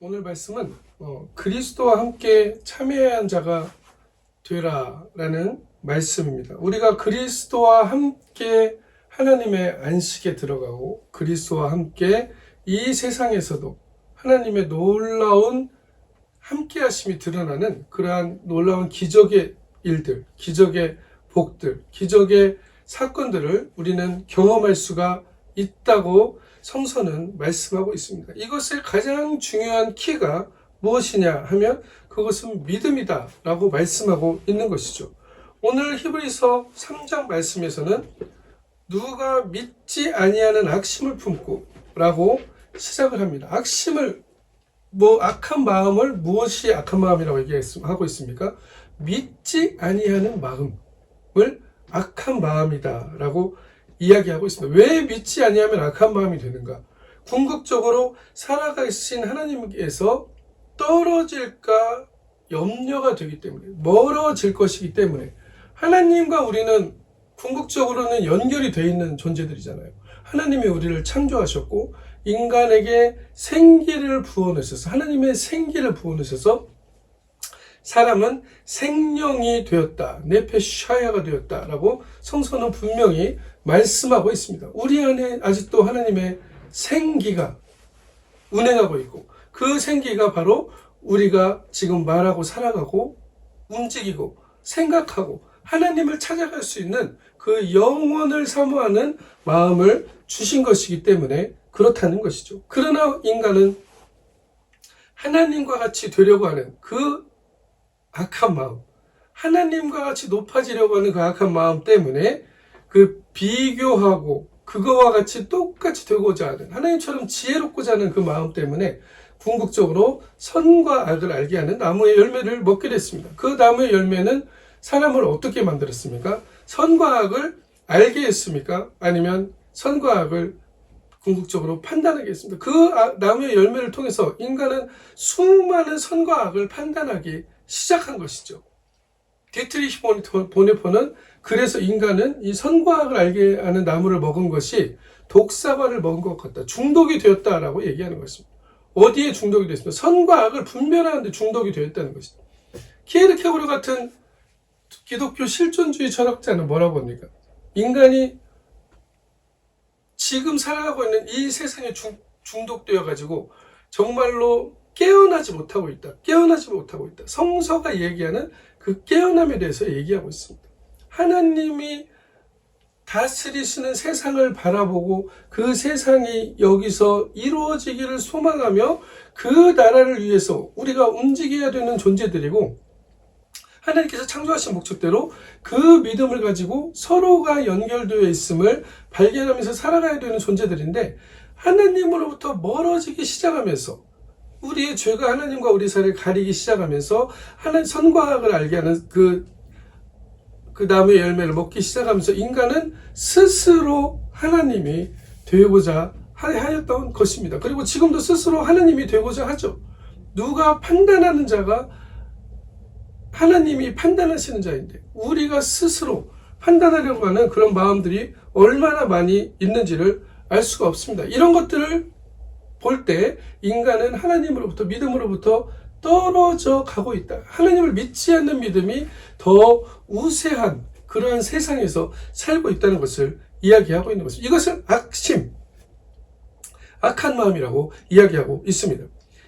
오늘 말씀은 그리스도와 함께 참여한 자가 되라 라는 말씀입니다. 우리가 그리스도와 함께 하나님의 안식에 들어가고 그리스도와 함께 이 세상에서도 하나님의 놀라운 함께 하심이 드러나는 그러한 놀라운 기적의 일들, 기적의 복들, 기적의 사건들을 우리는 경험할 수가 있다고 성서는 말씀하고 있습니다. 이것의 가장 중요한 키가 무엇이냐 하면 그것은 믿음이다 라고 말씀하고 있는 것이죠. 오늘 히브리서 3장 말씀에서는 누가 믿지 아니하는 악심을 품고 라고 시작을 합니다. 악심을 악한 마음을 무엇이 악한 마음이라고 얘기하고 있습니까? 믿지 아니하는 마음을 악한 마음이다 라고 이야기하고 있습니다. 왜 믿지 아니하면 악한 마음이 되는가? 궁극적으로 살아가신 하나님께서 떨어질까 염려가 되기 때문에, 멀어질 것이기 때문에, 하나님과 우리는 궁극적으로는 연결이 되어 있는 존재들이잖아요. 하나님이 우리를 창조하셨고 인간에게 생기를 부어내셔서, 하나님의 생기를 부어내셔서 사람은 생명이 되었다, 네페샤야가 되었다라고 성서는 분명히 말씀하고 있습니다. 우리 안에 아직도 하나님의 생기가 운행하고 있고, 그 생기가 바로 우리가 지금 말하고 살아가고 움직이고 생각하고 하나님을 찾아갈 수 있는 그 영원을 사모하는 마음을 주신 것이기 때문에 그렇다는 것이죠. 그러나 인간은 하나님과 같이 되려고 하는 그 악한 마음, 하나님과 같이 높아지려고 하는 그 악한 마음 때문에 그 비교하고 그거와 같이 똑같이 되고자 하는, 하나님처럼 지혜롭고자 하는 그 마음 때문에 궁극적으로 선과 악을 알게 하는 나무의 열매를 먹게 됐습니다. 그 나무의 열매는 사람을 어떻게 만들었습니까? 선과 악을 알게 했습니까? 아니면 선과 악을 궁극적으로 판단하게 했습니다. 그 나무의 열매를 통해서 인간은 수많은 선과 악을 판단하기 시작한 것이죠. 디트리히 보네포는 그래서 인간은 이 선과 악을 알게 하는 나무를 먹은 것이 독사과를 먹은 것 같다, 중독이 되었다라고 얘기하는 것입니다. 어디에 중독이 됐습니까? 선과 악을 분별하는데 중독이 되었다는 것이죠. 키에르케고르 같은 기독교 실존주의 철학자는 뭐라고 합니까? 인간이 지금 살아가고 있는 이 세상에 중독되어 가지고 정말로 깨어나지 못하고 있다. 성서가 얘기하는 그 깨어남에 대해서 얘기하고 있습니다. 하나님이 다스리시는 세상을 바라보고 그 세상이 여기서 이루어지기를 소망하며 그 나라를 위해서 우리가 움직여야 되는 존재들이고, 하나님께서 창조하신 목적대로 그 믿음을 가지고 서로가 연결되어 있음을 발견하면서 살아가야 되는 존재들인데, 하나님으로부터 멀어지기 시작하면서 우리의 죄가 하나님과 우리 사이를 가리기 시작하면서 하나님 선과 악을 알게 하는 그 나무의 열매를 먹기 시작하면서 인간은 스스로 하나님이 되고자 하였던 것입니다. 그리고 지금도 스스로 하나님이 되고자 하죠. 누가 판단하는 자가 하나님이 판단하시는 자인데, 우리가 스스로 판단하려고 하는 그런 마음들이 얼마나 많이 있는지를 알 수가 없습니다. 이런 것들을 볼 때 인간은 하나님으로부터, 믿음으로부터 떨어져 가고 있다. 하나님을 믿지 않는 믿음이 더 우세한 그러한 세상에서 살고 있다는 것을 이야기하고 있는 것입니다. 이것을 악심, 악한 마음이라고 이야기하고 있습니다.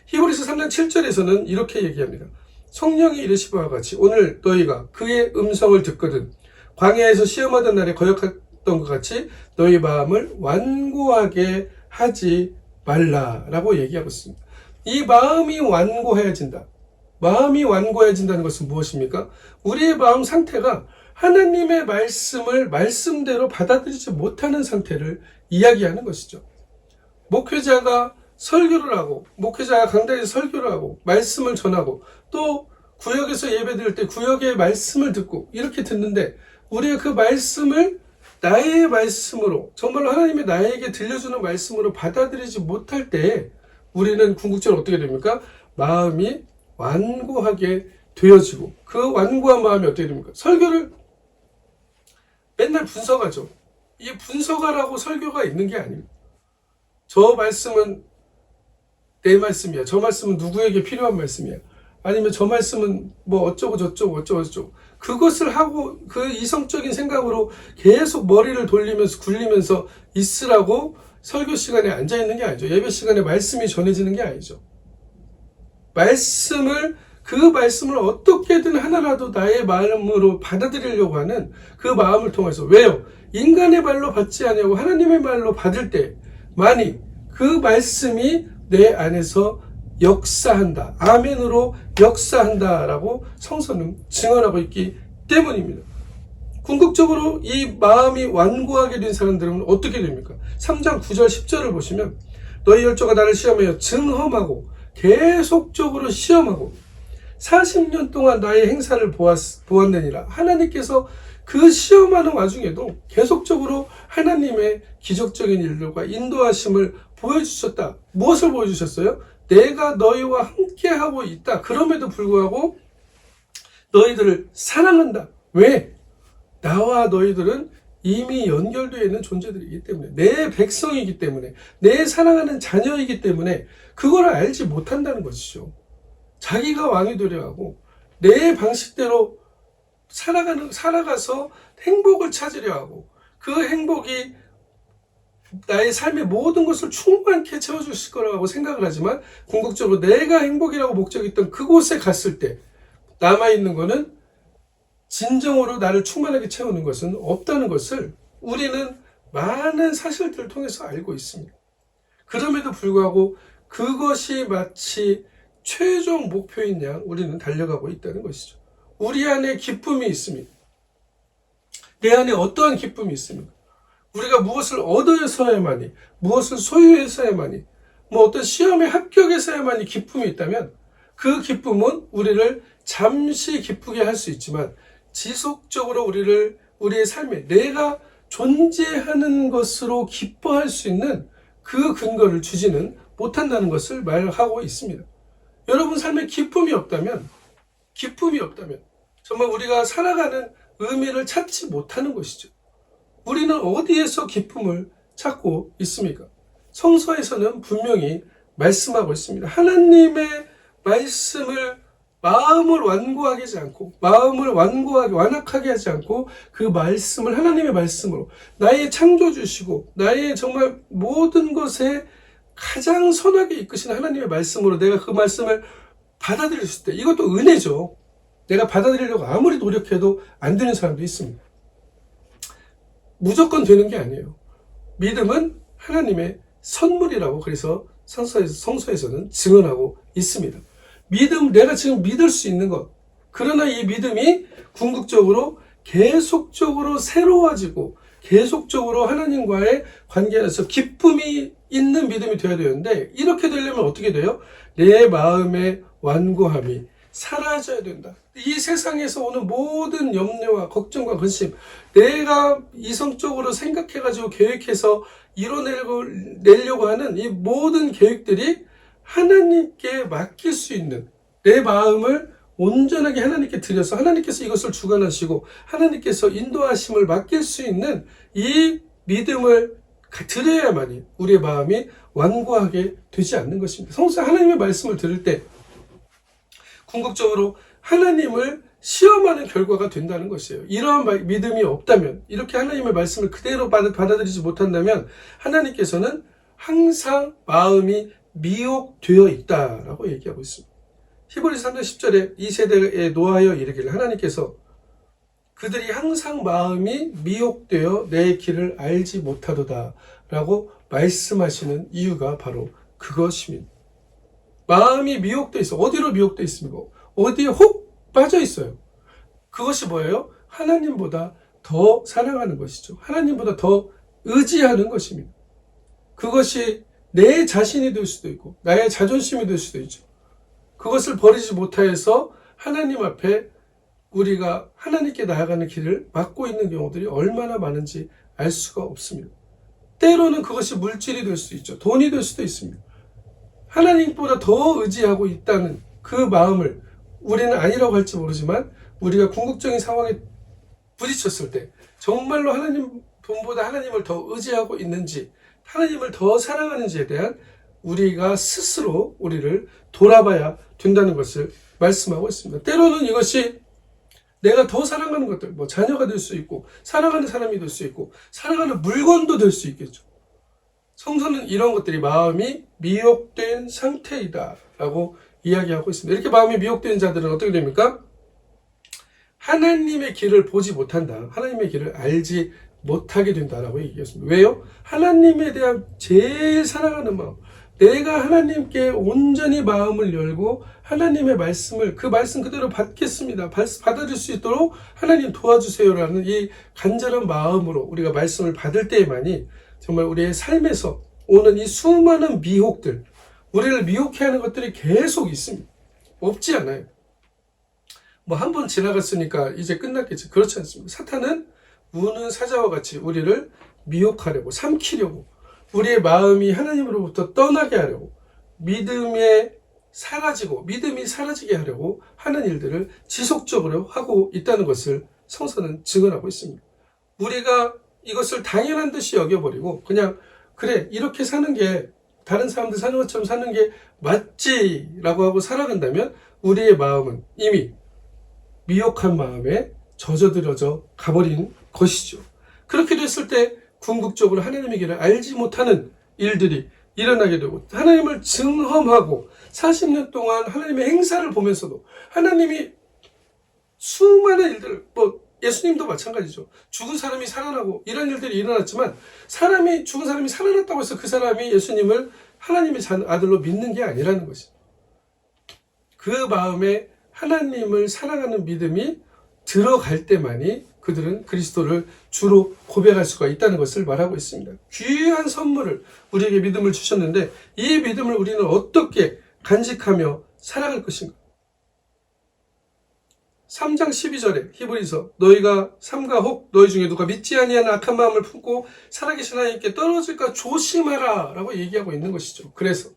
히브리서 3장 7절에서는 이렇게 얘기합니다. 성령이 이르시기와 같이 오늘 너희가 그의 음성을 듣거든 광야에서 시험하던 날에 거역했던 것 같이 너희 마음을 완고하게 하지 말라라고 얘기하고 있습니다. 이 마음이 완고해진다. 마음이 완고해진다는 것은 무엇입니까? 우리의 마음 상태가 하나님의 말씀을 말씀대로 받아들이지 못하는 상태를 이야기하는 것이죠. 목회자가 설교를 하고, 목회자가 강단에서 설교를 하고 말씀을 전하고, 또 구역에서 예배드릴 때 구역의 말씀을 듣고 이렇게 듣는데, 우리가 그 말씀을 나의 말씀으로, 정말로 하나님이 나에게 들려주는 말씀으로 받아들이지 못할 때 우리는 궁극적으로 어떻게 됩니까? 마음이 완고하게 되어지고, 그 완고한 마음이 어떻게 됩니까? 설교를 맨날 분석하죠. 이 분석하라고 설교가 있는 게 아닙니다. 저 말씀은 내 말씀이야. 저 말씀은 누구에게 필요한 말씀이야. 아니면 저 말씀은 뭐 어쩌고 저쩌고 그것을 하고 그 이성적인 생각으로 계속 머리를 돌리면서 굴리면서 있으라고 설교 시간에 앉아있는 게 아니죠. 예배 시간에 말씀이 전해지는 게 아니죠. 그 말씀을 어떻게든 하나라도 나의 마음으로 받아들이려고 하는 그 마음을 통해서. 왜요? 인간의 말로 받지 아니하고 하나님의 말로 받을 때만이 그 말씀이 내 안에서 역사한다. 아멘으로 역사한다라고 성서는 증언하고 있기 때문입니다. 궁극적으로 이 마음이 완고하게 된 사람들은 어떻게 됩니까? 3장 9절 10절을 보시면 너희 열조가 나를 시험하여 증험하고 계속적으로 시험하고 40년 동안 나의 행사를 보았느니라. 하나님께서 그 시험하는 와중에도 계속적으로 하나님의 기적적인 일들과 인도하심을 보여주셨다. 무엇을 보여주셨어요? 내가 너희와 함께하고 있다. 그럼에도 불구하고 너희들을 사랑한다. 왜? 나와 너희들은 이미 연결되어 있는 존재들이기 때문에, 내 백성이기 때문에, 내 사랑하는 자녀이기 때문에 그걸 알지 못한다는 것이죠. 자기가 왕이 되려 하고 내 방식대로 살아가서 행복을 찾으려 하고 그 행복이 나의 삶의 모든 것을 충분하게 채워주실 거라고 생각을 하지만 궁극적으로 내가 행복이라고 목적했던 그곳에 갔을 때 남아있는 것은 진정으로 나를 충만하게 채우는 것은 없다는 것을 우리는 많은 사실들을 통해서 알고 있습니다. 그럼에도 불구하고 그것이 마치 최종 목표인 양 우리는 달려가고 있다는 것이죠. 우리 안에 기쁨이 있습니다. 내 안에 어떠한 기쁨이 있습니까? 우리가 무엇을 얻어서야만이, 무엇을 소유해서야만이, 뭐 어떤 시험에 합격해서야만이 기쁨이 있다면 그 기쁨은 우리를 잠시 기쁘게 할 수 있지만 지속적으로 우리의 삶에 내가 존재하는 것으로 기뻐할 수 있는 그 근거를 주지는 못한다는 것을 말하고 있습니다. 여러분 삶에 기쁨이 없다면 정말 우리가 살아가는 의미를 찾지 못하는 것이죠. 우리는 어디에서 기쁨을 찾고 있습니까? 성서에서는 분명히 말씀하고 있습니다. 하나님의 말씀을 마음을 완고하게 하지 않고, 마음을 완악하게 하지 않고 그 말씀을 하나님의 말씀으로 나의 창조주시고 나의 정말 모든 것에 가장 선하게 이끄신 하나님의 말씀으로 내가 그 말씀을 받아들일 수 있을 때, 이것도 은혜죠. 내가 받아들이려고 아무리 노력해도 안 되는 사람도 있습니다. 무조건 되는 게 아니에요. 믿음은 하나님의 선물이라고 그래서 성서에서는 증언하고 있습니다. 내가 지금 믿을 수 있는 것. 그러나 이 믿음이 궁극적으로 계속적으로 새로워지고 계속적으로 하나님과의 관계 안에서 기쁨이 있는 믿음이 되어야 되는데, 이렇게 되려면 어떻게 돼요? 내 마음의 완고함이 사라져야 된다. 이 세상에서 오는 모든 염려와 걱정과 근심, 내가 이성적으로 생각해가지고 계획해서 이뤄내려고 하는 이 모든 계획들이 하나님께 맡길 수 있는, 내 마음을 온전하게 하나님께 드려서 하나님께서 이것을 주관하시고 하나님께서 인도하심을 맡길 수 있는 이 믿음을 드려야만이 우리의 마음이 완고하게 되지 않는 것입니다. 성서 하나님의 말씀을 들을 때 궁극적으로 하나님을 시험하는 결과가 된다는 것이에요. 이러한 믿음이 없다면, 이렇게 하나님의 말씀을 그대로 받아들이지 못한다면 하나님께서는 항상 마음이 미혹되어 있다라고 얘기하고 있습니다. 히브리서 3장 10절에 이 세대에 노하여 이르기를, 하나님께서 그들이 항상 마음이 미혹되어 내 길을 알지 못하도다 라고 말씀하시는 이유가 바로 그것입니다. 마음이 미혹되어 있어. 어디로 미혹되어 있습니까? 어디에 혹 빠져 있어요. 그것이 뭐예요? 하나님보다 더 사랑하는 것이죠. 하나님보다 더 의지하는 것입니다. 그것이 내 자신이 될 수도 있고 나의 자존심이 될 수도 있죠. 그것을 버리지 못하여서 하나님 앞에 우리가 하나님께 나아가는 길을 막고 있는 경우들이 얼마나 많은지 알 수가 없습니다. 때로는 그것이 물질이 될 수도 있죠. 돈이 될 수도 있습니다. 하나님보다 더 의지하고 있다는 그 마음을 우리는 아니라고 할지 모르지만, 우리가 궁극적인 상황에 부딪혔을 때 정말로 하나님 돈보다 하나님을 더 의지하고 있는지, 하나님을 더 사랑하는지에 대한 우리가 스스로 우리를 돌아봐야 된다는 것을 말씀하고 있습니다. 때로는 이것이 내가 더 사랑하는 것들, 뭐 자녀가 될 수 있고, 사랑하는 사람이 될 수 있고, 사랑하는 물건도 될 수 있겠죠. 성서는 이런 것들이 마음이 미혹된 상태이다 라고 이야기하고 있습니다. 이렇게 마음이 미혹된 자들은 어떻게 됩니까? 하나님의 길을 보지 못한다. 하나님의 길을 알지 못하게 된다라고 얘기했습니다. 왜요? 하나님에 대한 제일 사랑하는 마음, 내가 하나님께 온전히 마음을 열고 하나님의 말씀을 그 말씀 그대로 받겠습니다. 받아들일 수 있도록 하나님 도와주세요라는 이 간절한 마음으로 우리가 말씀을 받을 때에만이 정말 우리의 삶에서 오는 이 수많은 미혹들, 우리를 미혹해 하는 것들이 계속 있습니다. 없지 않아요. 뭐 한 번 지나갔으니까 이제 끝났겠지. 그렇지 않습니다. 사탄은 우는 사자와 같이 우리를 미혹하려고, 삼키려고, 우리의 마음이 하나님으로부터 떠나게 하려고, 믿음이 사라지게 하려고 하는 일들을 지속적으로 하고 있다는 것을 성서는 증언하고 있습니다. 우리가 이것을 당연한 듯이 여겨버리고 그냥 그래 이렇게 사는 게 다른 사람들 사는 것처럼 사는 게 맞지라고 하고 살아간다면 우리의 마음은 이미 미혹한 마음에 젖어들어져 가버린 것이죠. 그렇게 됐을 때 궁극적으로 하나님의 길을 알지 못하는 일들이 일어나게 되고 하나님을 증험하고 40년 동안 하나님의 행사를 보면서도 하나님이 수많은 일들, 뭐 예수님도 마찬가지죠. 죽은 사람이 살아나고 이런 일들이 일어났지만 죽은 사람이 살아났다고 해서 그 사람이 예수님을 하나님의 아들로 믿는 게 아니라는 것이죠. 그 마음에 하나님을 사랑하는 믿음이 들어갈 때만이 그들은 그리스도를 주로 고백할 수가 있다는 것을 말하고 있습니다. 귀한 선물을 우리에게 믿음을 주셨는데 이 믿음을 우리는 어떻게 간직하며 살아갈 것인가? 3장 12절에 히브리서 너희가 삼가 혹 너희 중에 누가 믿지 아니하는 악한 마음을 품고 살아계신 하나님께 떨어질까 조심하라 라고 얘기하고 있는 것이죠. 그래서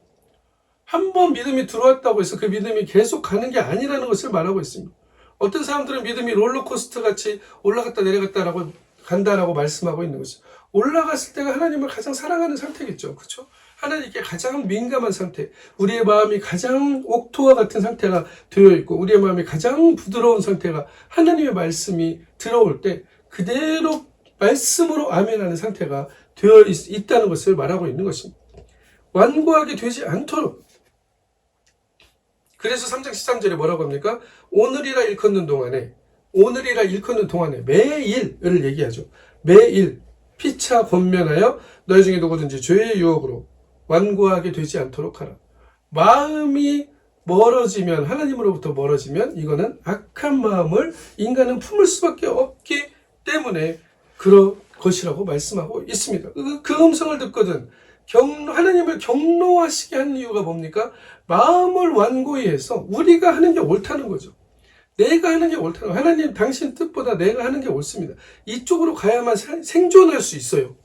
한번 믿음이 들어왔다고 해서 그 믿음이 계속 가는 게 아니라는 것을 말하고 있습니다. 어떤 사람들은 믿음이 롤러코스터 같이 올라갔다 내려갔다라고 간다라고 말씀하고 있는 것이죠. 올라갔을 때가 하나님을 가장 사랑하는 상태겠죠. 그렇죠? 하나님께 가장 민감한 상태, 우리의 마음이 가장 옥토와 같은 상태가 되어 있고 우리의 마음이 가장 부드러운 상태가 하나님의 말씀이 들어올 때 그대로 말씀으로 아멘하는 상태가 되어 있다는 것을 말하고 있는 것입니다. 완고하게 되지 않도록. 그래서 3장 13절에 뭐라고 합니까? 오늘이라 일컫는 동안에 매일을 얘기하죠. 매일 피차 권면하여 너희 중에 누구든지 죄의 유혹으로 완고하게 되지 않도록 하라. 마음이 멀어지면, 하나님으로부터 멀어지면 이거는 악한 마음을 인간은 품을 수밖에 없기 때문에 그럴 것이라고 말씀하고 있습니다. 그 음성을 듣거든 하나님을 경노하시게 하는 이유가 뭡니까? 마음을 완고히 해서 우리가 하는 게 옳다는 거죠. 내가 하는 게 옳다는 거예요. 하나님 당신 뜻보다 내가 하는 게 옳습니다. 이쪽으로 가야만 생존할 수 있어요.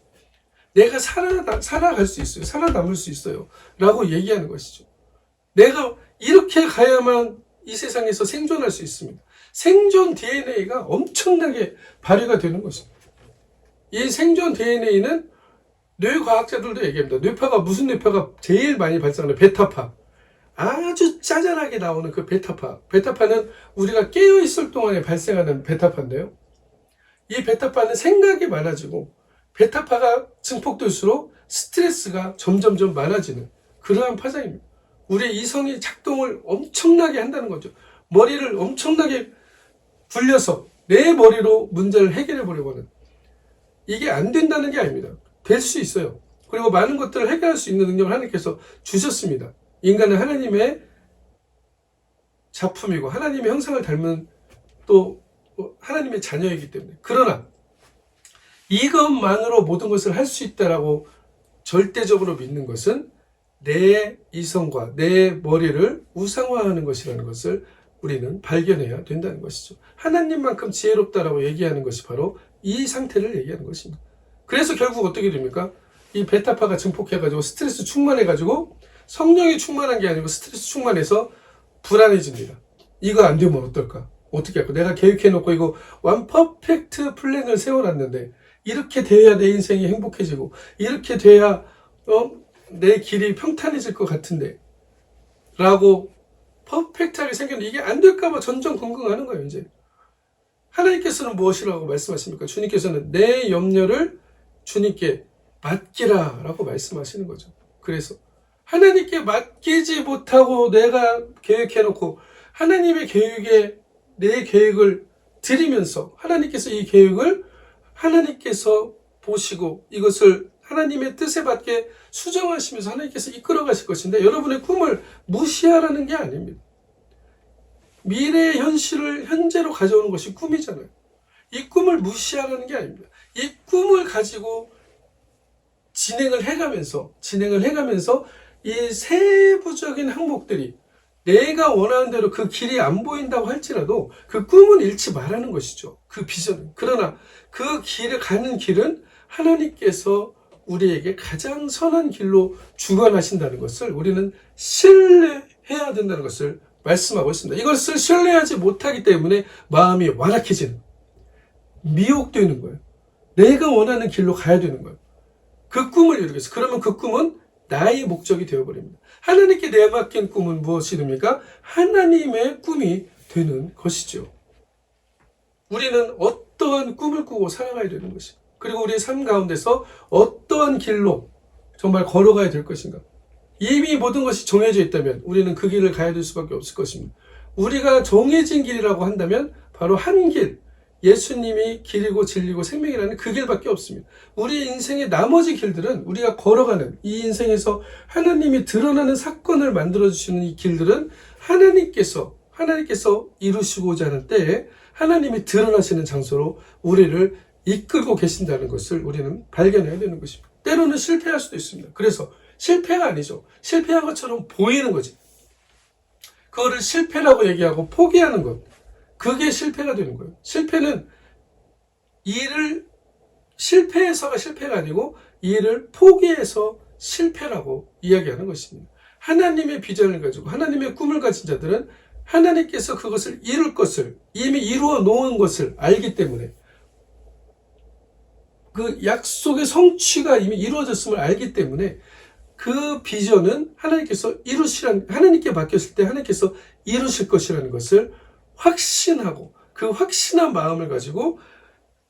내가 살아갈 수 있어요. 살아남을 수 있어요. 라고 얘기하는 것이죠. 내가 이렇게 가야만 이 세상에서 생존할 수 있습니다. 생존 DNA가 엄청나게 발휘가 되는 것입니다. 이 생존 DNA는 뇌과학자들도 얘기합니다. 무슨 뇌파가 제일 많이 발생하는 베타파. 아주 짜잘하게 나오는 그 베타파. 베타파는 우리가 깨어있을 동안에 발생하는 베타파인데요. 이 베타파는 생각이 많아지고 베타파가 증폭될수록 스트레스가 점점점 많아지는 그러한 파장입니다. 우리의 이성이 작동을 엄청나게 한다는 거죠. 머리를 엄청나게 굴려서 내 머리로 문제를 해결해 보려고 하는. 이게 안 된다는 게 아닙니다. 될 수 있어요. 그리고 많은 것들을 해결할 수 있는 능력을 하나님께서 주셨습니다. 인간은 하나님의 작품이고 하나님의 형상을 닮은 또 하나님의 자녀이기 때문에. 그러나 이것만으로 모든 것을 할 수 있다라고 절대적으로 믿는 것은 내 이성과 내 머리를 우상화하는 것이라는 것을 우리는 발견해야 된다는 것이죠. 하나님만큼 지혜롭다라고 얘기하는 것이 바로 이 상태를 얘기하는 것입니다. 그래서 결국 어떻게 됩니까? 이 베타파가 증폭해가지고 스트레스 충만해가지고 성령이 충만한 게 아니고 스트레스 충만해서 불안해집니다. 이거 안 되면 어떨까? 어떻게 할까? 내가 계획해놓고 이거 퍼펙트 플랜을 세워놨는데 이렇게 돼야 내 인생이 행복해지고 이렇게 돼야 내 길이 평탄해질 것 같은데 라고 퍼펙트하게 생겼는데 이게 안 될까봐 전전긍긍하는 거예요. 이제 하나님께서는 무엇이라고 말씀하십니까? 주님께서는 내 염려를 주님께 맡기라 라고 말씀하시는 거죠. 그래서 하나님께 맡기지 못하고 내가 계획해놓고 하나님의 계획에 내 계획을 드리면서 하나님께서 이 계획을 하나님께서 보시고 이것을 하나님의 뜻에 맞게 수정하시면서 하나님께서 이끌어 가실 것인데 여러분의 꿈을 무시하라는 게 아닙니다. 미래의 현실을 현재로 가져오는 것이 꿈이잖아요. 이 꿈을 무시하라는 게 아닙니다. 이 꿈을 가지고 진행을 해가면서 이 세부적인 항목들이 내가 원하는 대로 그 길이 안 보인다고 할지라도 그 꿈은 잃지 말라는 것이죠. 그 비전은. 그러나 그 길을 가는 길은 하나님께서 우리에게 가장 선한 길로 주관하신다는 것을 우리는 신뢰해야 된다는 것을 말씀하고 있습니다. 이것을 신뢰하지 못하기 때문에 마음이 완악해지는, 미혹되는 거예요. 내가 원하는 길로 가야 되는 거예요. 그 꿈을 이루기 위해서. 그러면 그 꿈은 나의 목적이 되어버립니다. 하나님께 내맡긴 꿈은 무엇이 됩니까? 하나님의 꿈이 되는 것이죠. 우리는 어떠한 꿈을 꾸고 살아가야 되는 것이죠. 그리고 우리의 삶 가운데서 어떠한 길로 정말 걸어가야 될 것인가. 이미 모든 것이 정해져 있다면 우리는 그 길을 가야 될 수밖에 없을 것입니다. 우리가 정해진 길이라고 한다면 바로 한 길, 예수님이 길이고 진리고 생명이라는 그 길밖에 없습니다. 우리 인생의 나머지 길들은 우리가 걸어가는 이 인생에서 하나님이 드러나는 사건을 만들어주시는 이 길들은 하나님께서 이루시고자 하는 때에 하나님이 드러나시는 장소로 우리를 이끌고 계신다는 것을 우리는 발견해야 되는 것입니다. 때로는 실패할 수도 있습니다. 그래서 실패가 아니죠. 실패한 것처럼 보이는 거지. 그거를 실패라고 얘기하고 포기하는 것. 그게 실패가 되는 거예요. 실패는 실패해서가 실패가 아니고 일을 포기해서 실패라고 이야기하는 것입니다. 하나님의 비전을 가지고 하나님의 꿈을 가진 자들은 하나님께서 그것을 이룰 것을 이미 이루어 놓은 것을 알기 때문에 그 약속의 성취가 이미 이루어졌음을 알기 때문에 그 비전은 하나님께 맡겼을 때 하나님께서 이루실 것이라는 것을 확신하고 그 확신한 마음을 가지고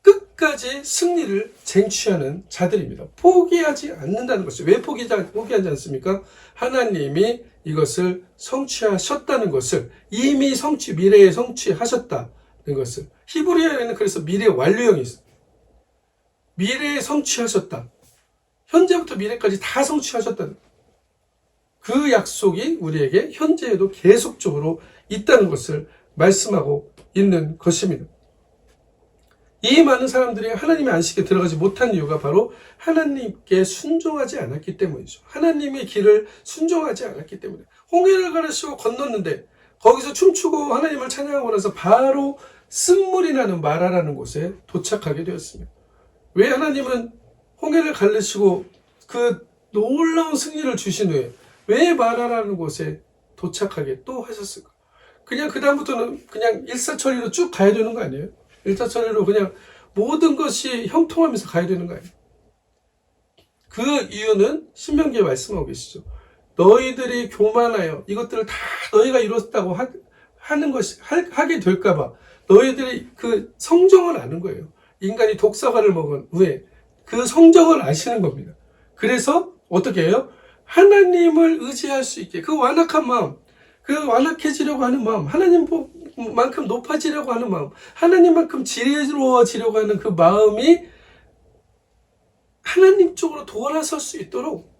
끝까지 승리를 쟁취하는 자들입니다. 포기하지 않는다는 것이죠. 왜 포기하지 않습니까? 하나님이 이것을 성취하셨다는 것을 이미 미래에 성취하셨다는 것을 히브리어에는 그래서 미래 완료형이 있어요. 미래에 성취하셨다. 현재부터 미래까지 다 성취하셨다는 그 약속이 우리에게 현재에도 계속적으로 있다는 것을 말씀하고 있는 것입니다. 이 많은 사람들이 하나님의 안식에 들어가지 못한 이유가 바로 하나님께 순종하지 않았기 때문이죠. 하나님의 길을 순종하지 않았기 때문에 홍해를 가르치고 건넜는데 거기서 춤추고 하나님을 찬양하고 나서 바로 쓴물이 나는 마라라는 곳에 도착하게 되었습니다. 왜 하나님은 홍해를 가르치고 그 놀라운 승리를 주신 후에 왜 마라라는 곳에 도착하게 또 하셨을까? 그냥 그다음부터는 그냥 일사천리로 쭉 가야 되는 거 아니에요? 일사천리로 그냥 모든 것이 형통하면서 가야 되는 거 아니에요? 그 이유는 신명기에 말씀하고 계시죠. 너희들이 교만하여 이것들을 다 너희가 이뤘다고 하게 될까봐 너희들이 그 성정을 아는 거예요. 인간이 독사과를 먹은 후에 그 성정을 아시는 겁니다. 그래서 어떻게 해요? 하나님을 의지할 수 있게 그 완악한 마음, 그 완악해지려고 하는 마음, 하나님만큼 높아지려고 하는 마음, 하나님만큼 지혜로워지려고 하는 그 마음이 하나님 쪽으로 돌아설 수 있도록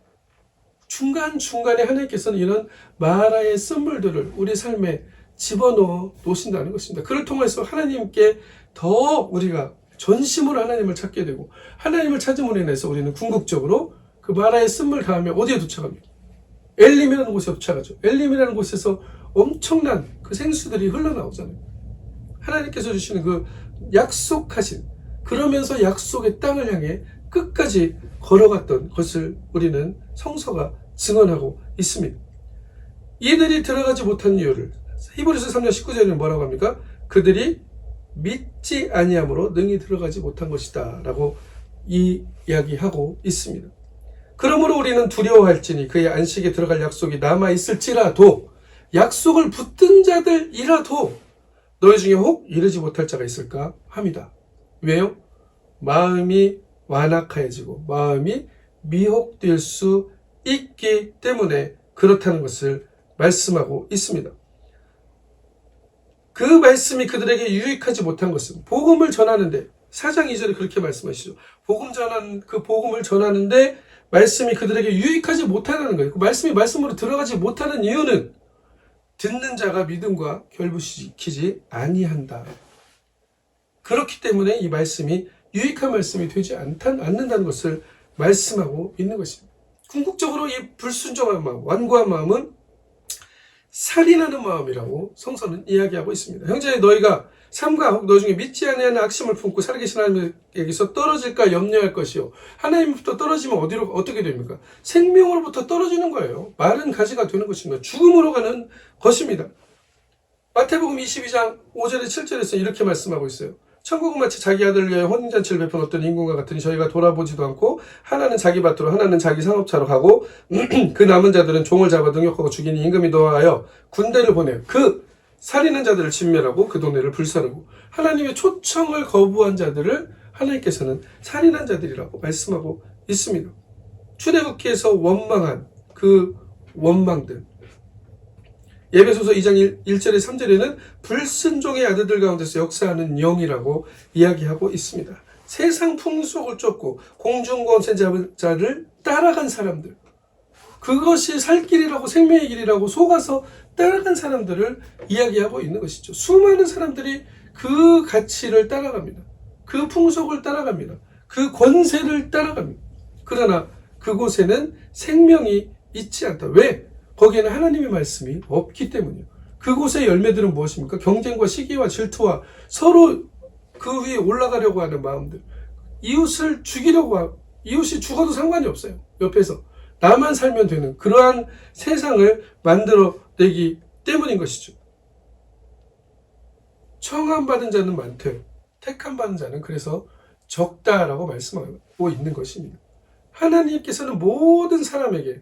중간중간에 하나님께서는 이런 마라의 쓴물들을 우리 삶에 집어넣어 놓으신다는 것입니다. 그를 통해서 하나님께 더 우리가 전심으로 하나님을 찾게 되고 하나님을 찾음으로 인해서 우리는 궁극적으로 그 마라의 쓴물 다음에 어디에 도착합니까? 엘림이라는 곳에 도착하죠. 엘림이라는 곳에서 엄청난 그 생수들이 흘러나오잖아요. 하나님께서 주시는 그 약속하신 그러면서 약속의 땅을 향해 끝까지 걸어갔던 것을 우리는 성서가 증언하고 있습니다. 이들이 들어가지 못한 이유를 히브리서 3장 19절에는 뭐라고 합니까? 그들이 믿지 아니함으로 능히 들어가지 못한 것이다 라고 이야기하고 있습니다. 그러므로 우리는 두려워할지니 그의 안식에 들어갈 약속이 남아있을지라도 약속을 붙든 자들이라도 너희 중에 혹 이르지 못할 자가 있을까 합니다. 왜요? 마음이 완악해지고 마음이 미혹될 수 있기 때문에 그렇다는 것을 말씀하고 있습니다. 그 말씀이 그들에게 유익하지 못한 것은 복음을 전하는데 4장 2절에 그렇게 말씀하시죠. 복음을 전하는데 말씀이 그들에게 유익하지 못하는 거예요. 그 말씀이 말씀으로 들어가지 못하는 이유는 듣는 자가 믿음과 결부시키지 아니한다. 그렇기 때문에 이 말씀이 유익한 말씀이 되지 않는다는 것을 말씀하고 있는 것입니다. 궁극적으로 이 불순종한 마음, 완고한 마음은 살인하는 마음이라고 성서는 이야기하고 있습니다. 형제, 너희가 삼가 혹 너 중에 믿지 아니하는 악심을 품고 살아계신 하나님에게서 떨어질까 염려할 것이요. 하나님부터 떨어지면 어떻게 됩니까? 생명으로부터 떨어지는 거예요. 마른 가지가 되는 것입니다. 죽음으로 가는 것입니다. 마태복음 22장 5절에 7절에서 이렇게 말씀하고 있어요. 천국은 마치 자기 아들을 위하여 혼인잔치를 베푼 어떤 인군과 같으니 저희가 돌아보지도 않고 하나는 자기 밭으로 하나는 자기 상업차로 가고 그 남은 자들은 종을 잡아 능욕하고 죽이니 임금이 노하여 군대를 보내요. 그 살인한 자들을 진멸하고 그 동네를 불사르고 하나님의 초청을 거부한 자들을 하나님께서는 살인한 자들이라고 말씀하고 있습니다. 출애굽기에서 원망한 그 원망들, 예배소서 2장 1절에 3절에는 불순종의 아들들 가운데서 역사하는 영이라고 이야기하고 있습니다. 세상 풍속을 쫓고 공중권세 잡은 자를 따라간 사람들, 그것이 살 길이라고 생명의 길이라고 속아서 따라간 사람들을 이야기하고 있는 것이죠. 수많은 사람들이 그 가치를 따라갑니다. 그 풍속을 따라갑니다. 그 권세를 따라갑니다. 그러나 그곳에는 생명이 있지 않다. 왜? 거기에는 하나님의 말씀이 없기 때문이에요. 그곳의 열매들은 무엇입니까? 경쟁과 시기와 질투와 서로 그 위에 올라가려고 하는 마음들, 이웃을 죽이려고 하고, 이웃이 죽어도 상관이 없어요. 옆에서 나만 살면 되는 그러한 세상을 만들어내기 때문인 것이죠. 청함받은 자는 많되 택함받은 자는 그래서 적다라고 말씀하고 있는 것입니다. 하나님께서는 모든 사람에게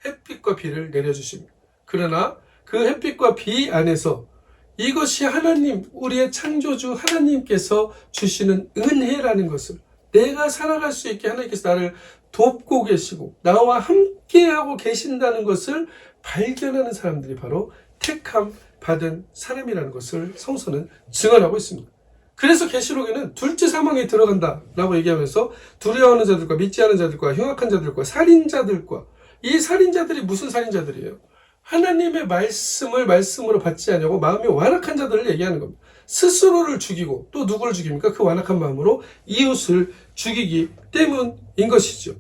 햇빛과 비를 내려주십니다. 그러나 그 햇빛과 비 안에서 이것이 하나님, 우리의 창조주 하나님께서 주시는 은혜라는 것을, 내가 살아갈 수 있게 하나님께서 나를 돕고 계시고 나와 함께하고 계신다는 것을 발견하는 사람들이 바로 택함 받은 사람이라는 것을 성서는 증언하고 있습니다. 그래서 계시록에는 둘째 사망에 들어간다라고 얘기하면서 두려워하는 자들과 믿지 않은 자들과 흉악한 자들과 살인자들과, 이 살인자들이 무슨 살인자들이에요? 하나님의 말씀을 말씀으로 받지 않냐고 마음이 완악한 자들을 얘기하는 겁니다. 스스로를 죽이고 또 누구를 죽입니까? 그 완악한 마음으로 이웃을 죽이기 때문인 것이죠.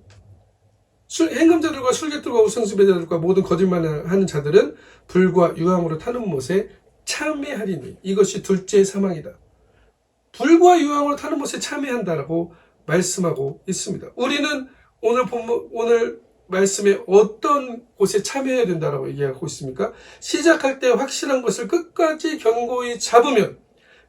행금자들과 술객들과 우상숭배자들과 모든 거짓말을 하는 자들은 불과 유황으로 타는 못에 참회하리니 이것이 둘째 사망이다. 불과 유황으로 타는 못에 참회한다라고 말씀하고 있습니다. 우리는 오늘 말씀에 어떤 곳에 참여해야 된다라고 얘기하고 있습니까? 시작할 때 확실한 것을 끝까지 견고히 잡으면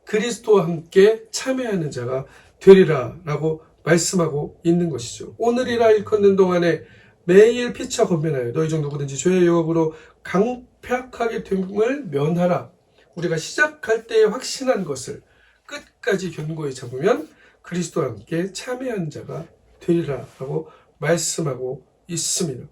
그리스도와 함께 참여하는 자가 되리라 라고 말씀하고 있는 것이죠. 오늘이라 일컫는 동안에 매일 피차 권면하여 너희 중 누구든지 죄의 유혹으로 강팍하게 됨을 면하라. 우리가 시작할 때에 확신한 것을 끝까지 견고히 잡으면 그리스도와 함께 참여한 자가 되리라 라고 말씀하고 있습니다.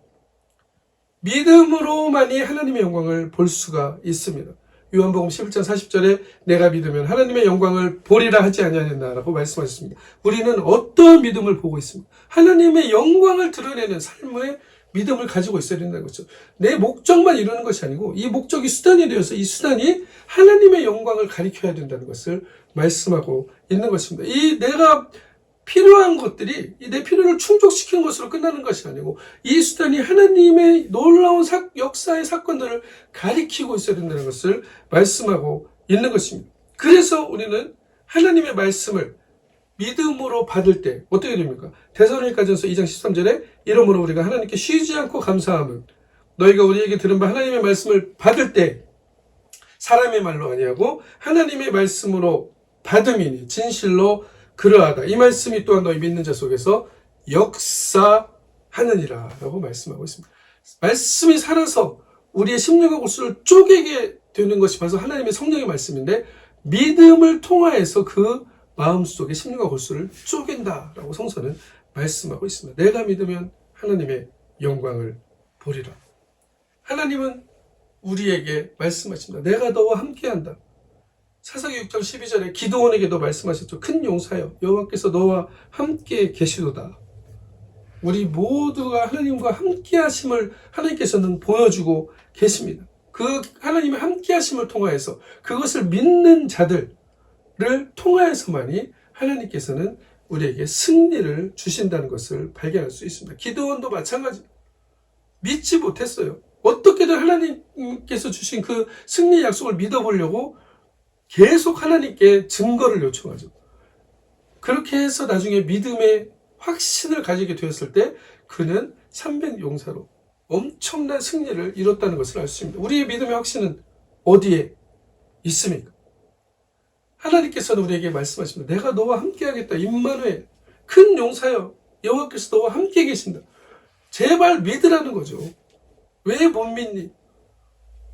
믿음으로만이 하나님의 영광을 볼 수가 있습니다. 요한복음 11장 40절에 내가 믿으면 하나님의 영광을 보리라 하지 아니하였나라고 말씀하셨습니다. 우리는 어떠한 믿음을 보고 있습니다. 하나님의 영광을 드러내는 삶의 믿음을 가지고 있어야 된다는 거죠. 내 목적만 이루는 것이 아니고 이 목적이 수단이 되어서 이 수단이 하나님의 영광을 가리켜야 된다는 것을 말씀하고 있는 것입니다. 이 내가 필요한 것들이 내 필요를 충족시키는 것으로 끝나는 것이 아니고 이 수단이 하나님의 놀라운 역사의 사건들을 가리키고 있어야 된다는 것을 말씀하고 있는 것입니다. 그래서 우리는 하나님의 말씀을 믿음으로 받을 때 어떻게 됩니까? 데살로니가전서 2장 13절에 이러므로 우리가 하나님께 쉬지 않고 감사함은 너희가 우리에게 들은 바 하나님의 말씀을 받을 때 사람의 말로 아니하고 하나님의 말씀으로 받음이니 진실로 그러하다. 이 말씀이 또한 너희 믿는 자 속에서 역사하리라 하느니라 라고 말씀하고 있습니다. 말씀이 살아서 우리의 심령과 골수를 쪼개게 되는 것이 바로 하나님의 성령의 말씀인데, 믿음을 통하여서 그 마음속의 심령과 골수를 쪼갠다라고 성서는 말씀하고 있습니다. 내가 믿으면 하나님의 영광을 보리라. 하나님은 우리에게 말씀하십니다. 내가 너와 함께한다. 사사기 6장 12절에 기드온에게도 말씀하셨죠. 큰 용사여, 여호와께서 너와 함께 계시도다. 우리 모두가 하나님과 함께 하심을 하나님께서는 보여주고 계십니다. 그 하나님의 함께 하심을 통하여서 그것을 믿는 자들을 통하여서만이 하나님께서는 우리에게 승리를 주신다는 것을 발견할 수 있습니다. 기드온도 마찬가지. 믿지 못했어요. 어떻게든 하나님께서 주신 그 승리의 약속을 믿어보려고 계속 하나님께 증거를 요청하죠. 그렇게 해서 나중에 믿음의 확신을 가지게 되었을 때 그는 300용사로 엄청난 승리를 이뤘다는 것을 알 수 있습니다. 우리의 믿음의 확신은 어디에 있습니까? 하나님께서는 우리에게 말씀하십니다. 내가 너와 함께 하겠다. 임마누엘, 큰 용사여, 여호와께서 너와 함께 계신다. 제발 믿으라는 거죠. 왜 못 믿니?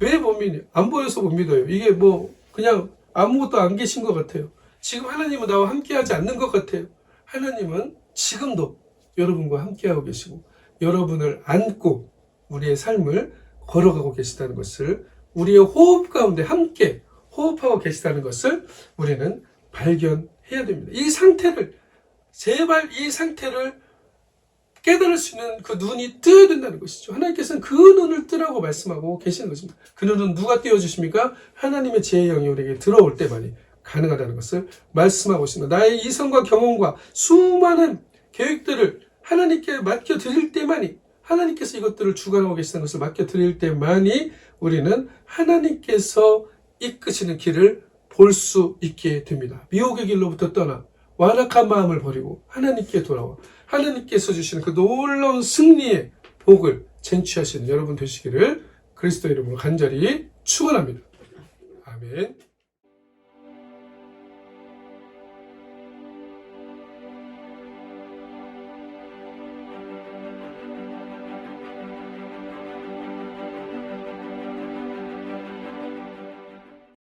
왜 못 믿니? 안 보여서 못 믿어요. 이게 뭐 그냥 아무것도 안 계신 것 같아요. 지금 하나님은 나와 함께하지 않는 것 같아요. 하나님은 지금도 여러분과 함께하고 계시고 여러분을 안고 우리의 삶을 걸어가고 계시다는 것을, 우리의 호흡 가운데 함께 호흡하고 계시다는 것을 우리는 발견해야 됩니다. 이 상태를, 제발 이 상태를 깨달을 수 있는 그 눈이 뜨여야 된다는 것이죠. 하나님께서는 그 눈을 뜨라고 말씀하고 계시는 것입니다. 그 눈은 누가 띄워주십니까? 하나님의 지혜의 영이 우리에게 들어올 때만이 가능하다는 것을 말씀하고 있습니다. 나의 이성과 경험과 수많은 계획들을 하나님께 맡겨드릴 때만이, 하나님께서 이것들을 주관하고 계시는 것을 맡겨드릴 때만이 우리는 하나님께서 이끄시는 길을 볼 수 있게 됩니다. 미혹의 길로부터 떠나 완악한 마음을 버리고 하나님께 돌아와 하나님께서 주시는 그 놀라운 승리의 복을 쟁취하시는 여러분 되시기를 그리스도 이름으로 간절히 축원합니다. 아멘.